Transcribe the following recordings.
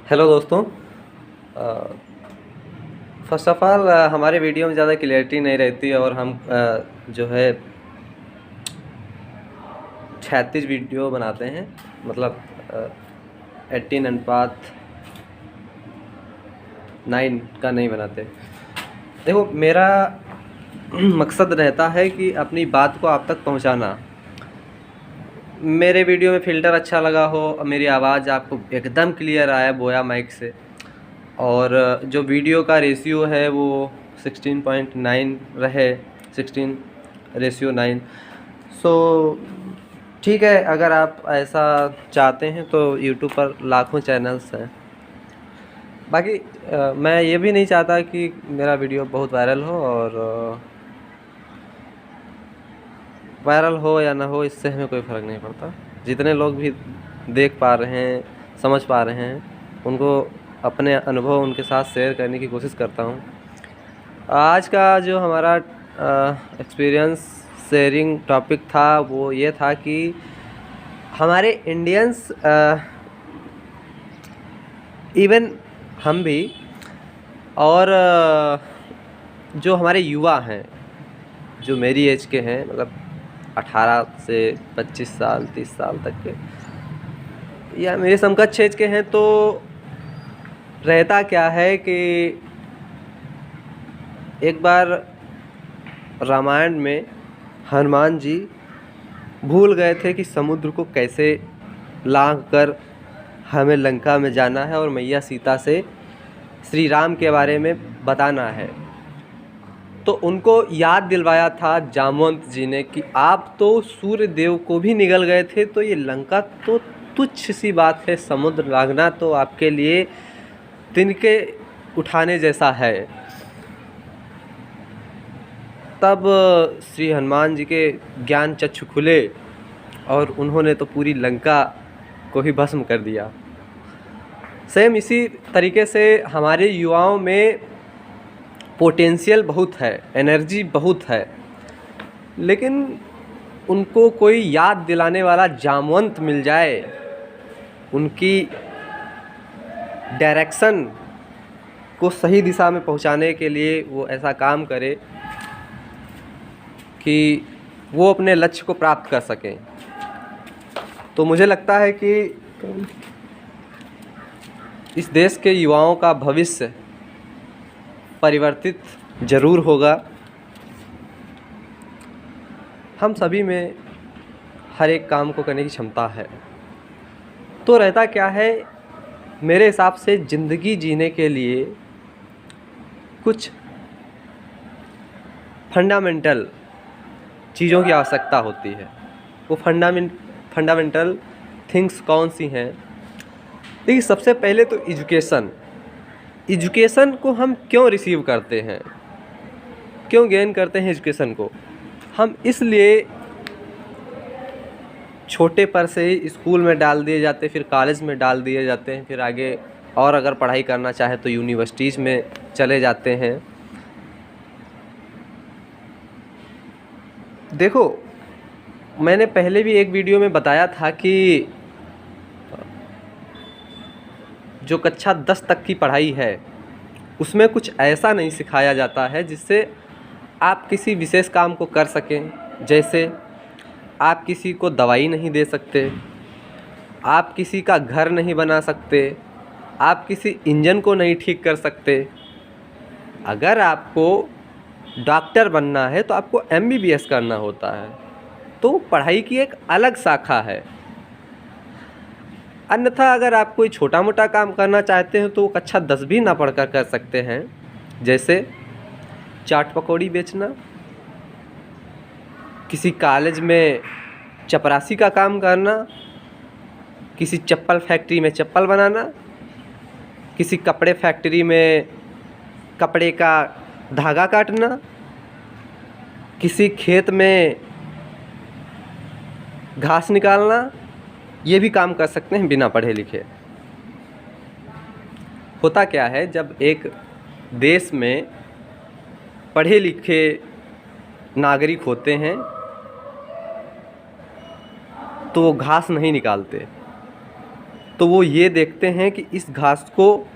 Hello दोस्तों। First of all हमारे video में ज़्यादा क्लियरिटी नहीं रहती और हम जो है 36 वीडियो बनाते हैं, मतलब 18 अनुपात 9 का नहीं बनाते। देखो, मेरा मकसद रहता है कि अपनी बात को आप तक पहुंचाना। मेरे वीडियो में फ़िल्टर अच्छा लगा हो, मेरी आवाज़ आपको एकदम क्लियर आए बोया माइक से, और जो वीडियो का रेशियो है वो 16.9 रहे, 16:9। सो ठीक है, अगर आप ऐसा चाहते हैं तो यूट्यूब पर लाखों चैनल्स हैं। बाकी मैं ये भी नहीं चाहता कि मेरा वीडियो बहुत वायरल हो, और वायरल हो या ना हो इससे हमें कोई फ़र्क नहीं पड़ता। जितने लोग भी देख पा रहे हैं, समझ पा रहे हैं, उनको अपने अनुभव उनके साथ शेयर करने की कोशिश करता हूँ। आज का जो हमारा एक्सपीरियंस शेयरिंग टॉपिक था वो ये था कि हमारे इंडियंस, इवन हम भी, और जो हमारे युवा हैं, जो मेरी एज के हैं, मतलब 18 से 25 साल 30 साल तक के, या मेरे समकक्ष एज के हैं, तो रहता क्या है कि एक बार रामायण में हनुमान जी भूल गए थे कि समुद्र को कैसे लांघ कर हमें लंका में जाना है और मैया सीता से श्री राम के बारे में बताना है। तो उनको याद दिलवाया था जामवंत जी ने कि आप तो सूर्य देव को भी निगल गए थे, तो ये लंका तो तुच्छ सी बात है, समुद्र लांघना तो आपके लिए तिनके उठाने जैसा है। तब श्री हनुमान जी के ज्ञान चक्षु खुले और उन्होंने तो पूरी लंका को ही भस्म कर दिया। सेम इसी तरीके से हमारे युवाओं में पोटेंशियल बहुत है, एनर्जी बहुत है, लेकिन उनको कोई याद दिलाने वाला जामवंत मिल जाए, उनकी डायरेक्शन को सही दिशा में पहुंचाने के लिए वो ऐसा काम करे कि वो अपने लक्ष्य को प्राप्त कर सकें। तो मुझे लगता है कि इस देश के युवाओं का भविष्य परिवर्तित ज़रूर होगा। हम सभी में हर एक काम को करने की क्षमता है। तो रहता क्या है, मेरे हिसाब से ज़िंदगी जीने के लिए कुछ फंडामेंटल चीज़ों की आवश्यकता होती है। वो फंडामेंटल थिंग्स कौन सी हैं? देखिए, सबसे पहले तो एजुकेशन को हम क्यों रिसीव करते हैं, क्यों गेन करते हैं एजुकेशन को? हम इसलिए छोटे पर से ही स्कूल में डाल दिए जाते, फिर कॉलेज में डाल दिए जाते हैं, फिर आगे और अगर पढ़ाई करना चाहे तो यूनिवर्सिटीज़ में चले जाते हैं। देखो, मैंने पहले भी एक वीडियो में बताया था कि जो कक्षा 10 तक की पढ़ाई है उसमें कुछ ऐसा नहीं सिखाया जाता है जिससे आप किसी विशेष काम को कर सकें। जैसे आप किसी को दवाई नहीं दे सकते, आप किसी का घर नहीं बना सकते, आप किसी इंजन को नहीं ठीक कर सकते। अगर आपको डॉक्टर बनना है तो आपको MBBS करना होता है, तो पढ़ाई की एक अलग शाखा है। अन्यथा अगर आप कोई छोटा मोटा काम करना चाहते हैं तो वो कक्षा 10 भी ना पढ़कर कर सकते हैं। जैसे चाट पकौड़ी बेचना, किसी कॉलेज में चपरासी का काम करना, किसी चप्पल फैक्ट्री में चप्पल बनाना, किसी कपड़े फैक्ट्री में कपड़े का धागा काटना, किसी खेत में घास निकालना, ये भी काम कर सकते हैं बिना पढ़े लिखे। होता क्या है, जब एक देश में पढ़े लिखे नागरिक होते हैं तो वो घास नहीं निकालते, तो वो ये देखते हैं कि इस घास को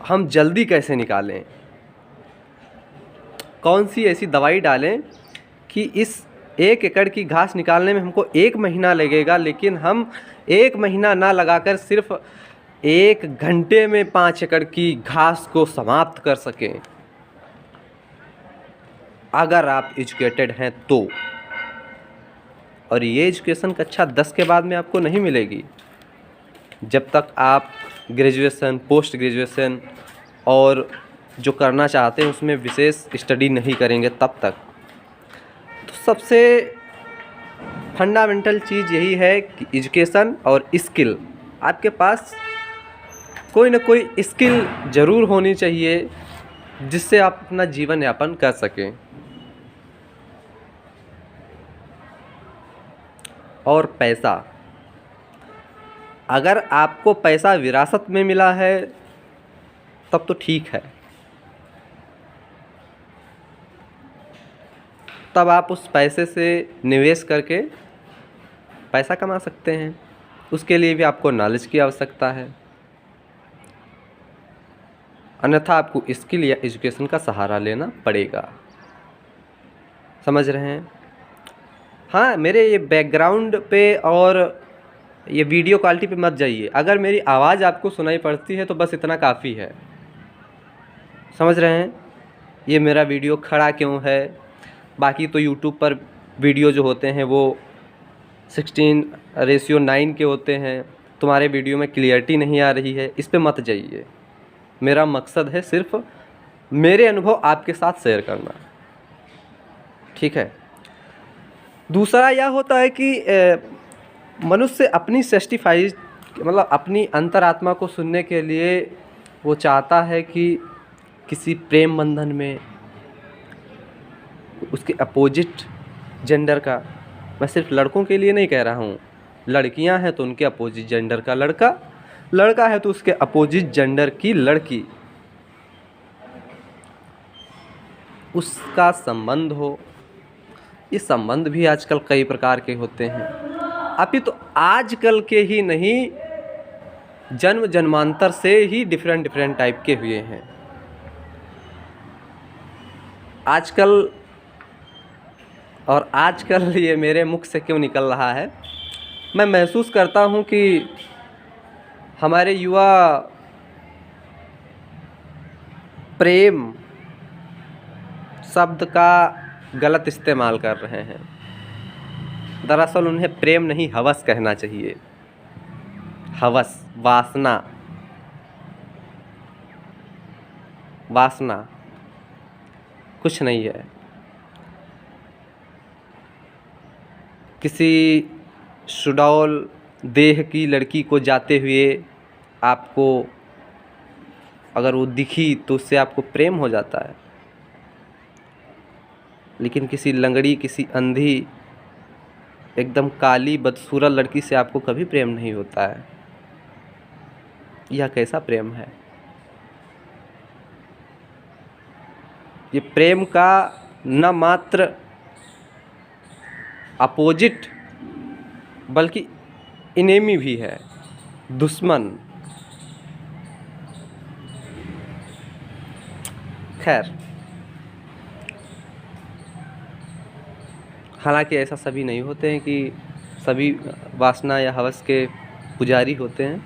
हम जल्दी कैसे निकालें, कौन सी ऐसी दवाई डालें कि इस 1 एकड़ की घास निकालने में हमको 1 महीना लगेगा, लेकिन हम 1 महीना ना लगाकर सिर्फ 1 घंटे में 5 एकड़ की घास को समाप्त कर सकें, अगर आप एजुकेटेड हैं तो। और ये एजुकेशन कक्षा 10 के बाद में आपको नहीं मिलेगी, जब तक आप ग्रेजुएशन, पोस्ट ग्रेजुएशन और जो करना चाहते हैं उसमें विशेष स्टडी नहीं करेंगे तब तक। तो सबसे फंडामेंटल चीज़ यही है कि एजुकेशन और स्किल, आपके पास कोई ना कोई स्किल ज़रूर होनी चाहिए जिससे आप अपना जीवन यापन कर सकें। और पैसा, अगर आपको पैसा विरासत में मिला है तब तो ठीक है, तब आप उस पैसे से निवेश करके पैसा कमा सकते हैं। उसके लिए भी आपको नॉलेज की आवश्यकता है, अन्यथा आपको स्किल या एजुकेशन का सहारा लेना पड़ेगा। समझ रहे हैं? हाँ, मेरे ये बैकग्राउंड पे और ये वीडियो क्वालिटी पे मत जाइए। अगर मेरी आवाज़ आपको सुनाई पड़ती है तो बस इतना काफ़ी है। समझ रहे हैं? ये मेरा वीडियो खड़ा क्यों है। बाकी तो यूट्यूब पर वीडियो जो होते हैं वो 16:9 के होते हैं। तुम्हारे वीडियो में क्लियरिटी नहीं आ रही है, इस पे मत जाइए। मेरा मकसद है सिर्फ मेरे अनुभव आपके साथ शेयर करना, ठीक है। दूसरा यह होता है कि मनुष्य अपनी सेस्टिफाइज, मतलब अपनी अंतरात्मा को सुनने के लिए वो चाहता है कि किसी प्रेम बंधन में उसके अपोजिट जेंडर का, मैं सिर्फ लड़कों के लिए नहीं कह रहा हूँ, लड़कियां हैं तो उनके अपोजिट जेंडर का लड़का, लड़का है तो उसके अपोजिट जेंडर की लड़की, उसका संबंध हो। ये संबंध भी आजकल कई प्रकार के होते हैं। अभी तो आजकल के ही नहीं, जन्म जन्मांतर से ही डिफरेंट टाइप के हुए हैं। आजकल ये मेरे मुख से क्यों निकल रहा है, मैं महसूस करता हूँ कि हमारे युवा प्रेम शब्द का गलत इस्तेमाल कर रहे हैं। दरअसल उन्हें प्रेम नहीं, हवस कहना चाहिए। हवस, वासना कुछ नहीं है। किसी सुडौल देह की लड़की को जाते हुए आपको अगर वो दिखी तो उससे आपको प्रेम हो जाता है, लेकिन किसी लंगड़ी, किसी अंधी, एकदम काली बदसूरत लड़की से आपको कभी प्रेम नहीं होता है। यह कैसा प्रेम है? ये प्रेम का न मात्र अपोजिट बल्कि इनेमी भी है, दुश्मन। खैर, हालांकि ऐसा सभी नहीं होते हैं कि सभी वासना या हवस के पुजारी होते हैं,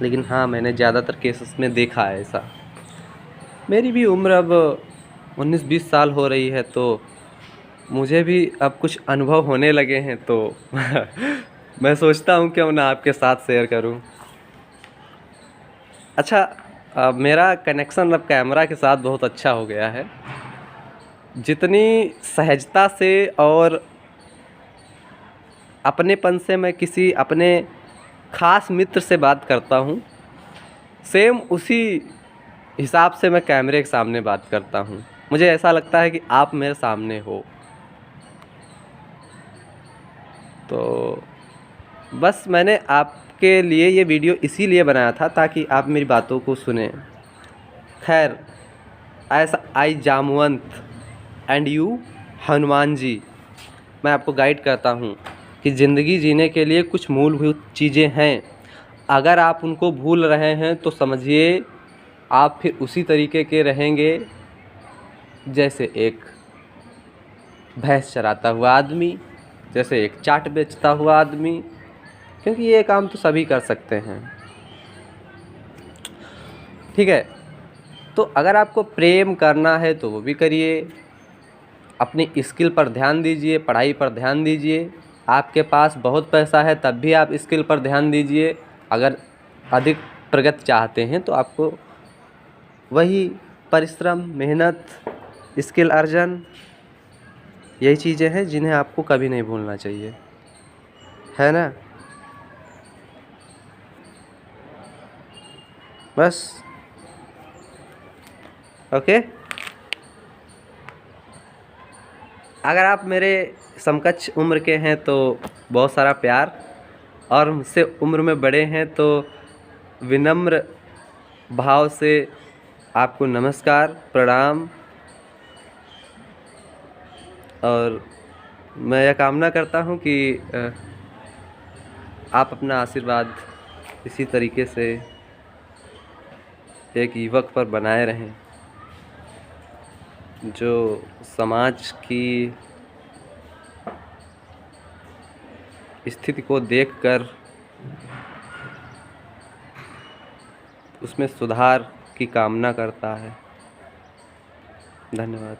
लेकिन हाँ, मैंने ज़्यादातर केसेस में देखा है ऐसा। मेरी भी उम्र अब 19-20 साल हो रही है, तो मुझे भी अब कुछ अनुभव होने लगे हैं, तो मैं सोचता हूँ क्यों ना आपके साथ शेयर करूँ। अच्छा, मेरा कनेक्शन अब कैमरा के साथ बहुत अच्छा हो गया है। जितनी सहजता से और अपनेपन से मैं किसी अपने ख़ास मित्र से बात करता हूँ, सेम उसी हिसाब से मैं कैमरे के सामने बात करता हूँ। मुझे ऐसा लगता है कि आप मेरे सामने हो। तो बस मैंने आपके लिए ये वीडियो इसीलिए बनाया था ताकि आप मेरी बातों को सुनें। खैर, ऐसा आई जामवंत एंड यू हनुमान जी, मैं आपको गाइड करता हूँ कि ज़िंदगी जीने के लिए कुछ मूलभूत चीज़ें हैं। अगर आप उनको भूल रहे हैं तो समझिए आप फिर उसी तरीके के रहेंगे जैसे एक भैंस चराता हुआ आदमी, जैसे एक चाट बेचता हुआ आदमी, क्योंकि ये काम तो सभी कर सकते हैं। ठीक है, तो अगर आपको प्रेम करना है तो वो भी करिए, अपनी स्किल पर ध्यान दीजिए, पढ़ाई पर ध्यान दीजिए। आपके पास बहुत पैसा है तब भी आप स्किल पर ध्यान दीजिए। अगर अधिक प्रगति चाहते हैं तो आपको वही परिश्रम, मेहनत, स्किल अर्जन, यही चीज़ें हैं जिन्हें आपको कभी नहीं भूलना चाहिए, है ना। बस, ओके। अगर आप मेरे समकक्ष उम्र के हैं तो बहुत सारा प्यार, और मुझसे उम्र में बड़े हैं तो विनम्र भाव से आपको नमस्कार, प्रणाम। और मैं यह कामना करता हूँ कि आप अपना आशीर्वाद इसी तरीके से एक युवक पर बनाए रहें जो समाज की स्थिति को देखकर उसमें सुधार की कामना करता है। धन्यवाद।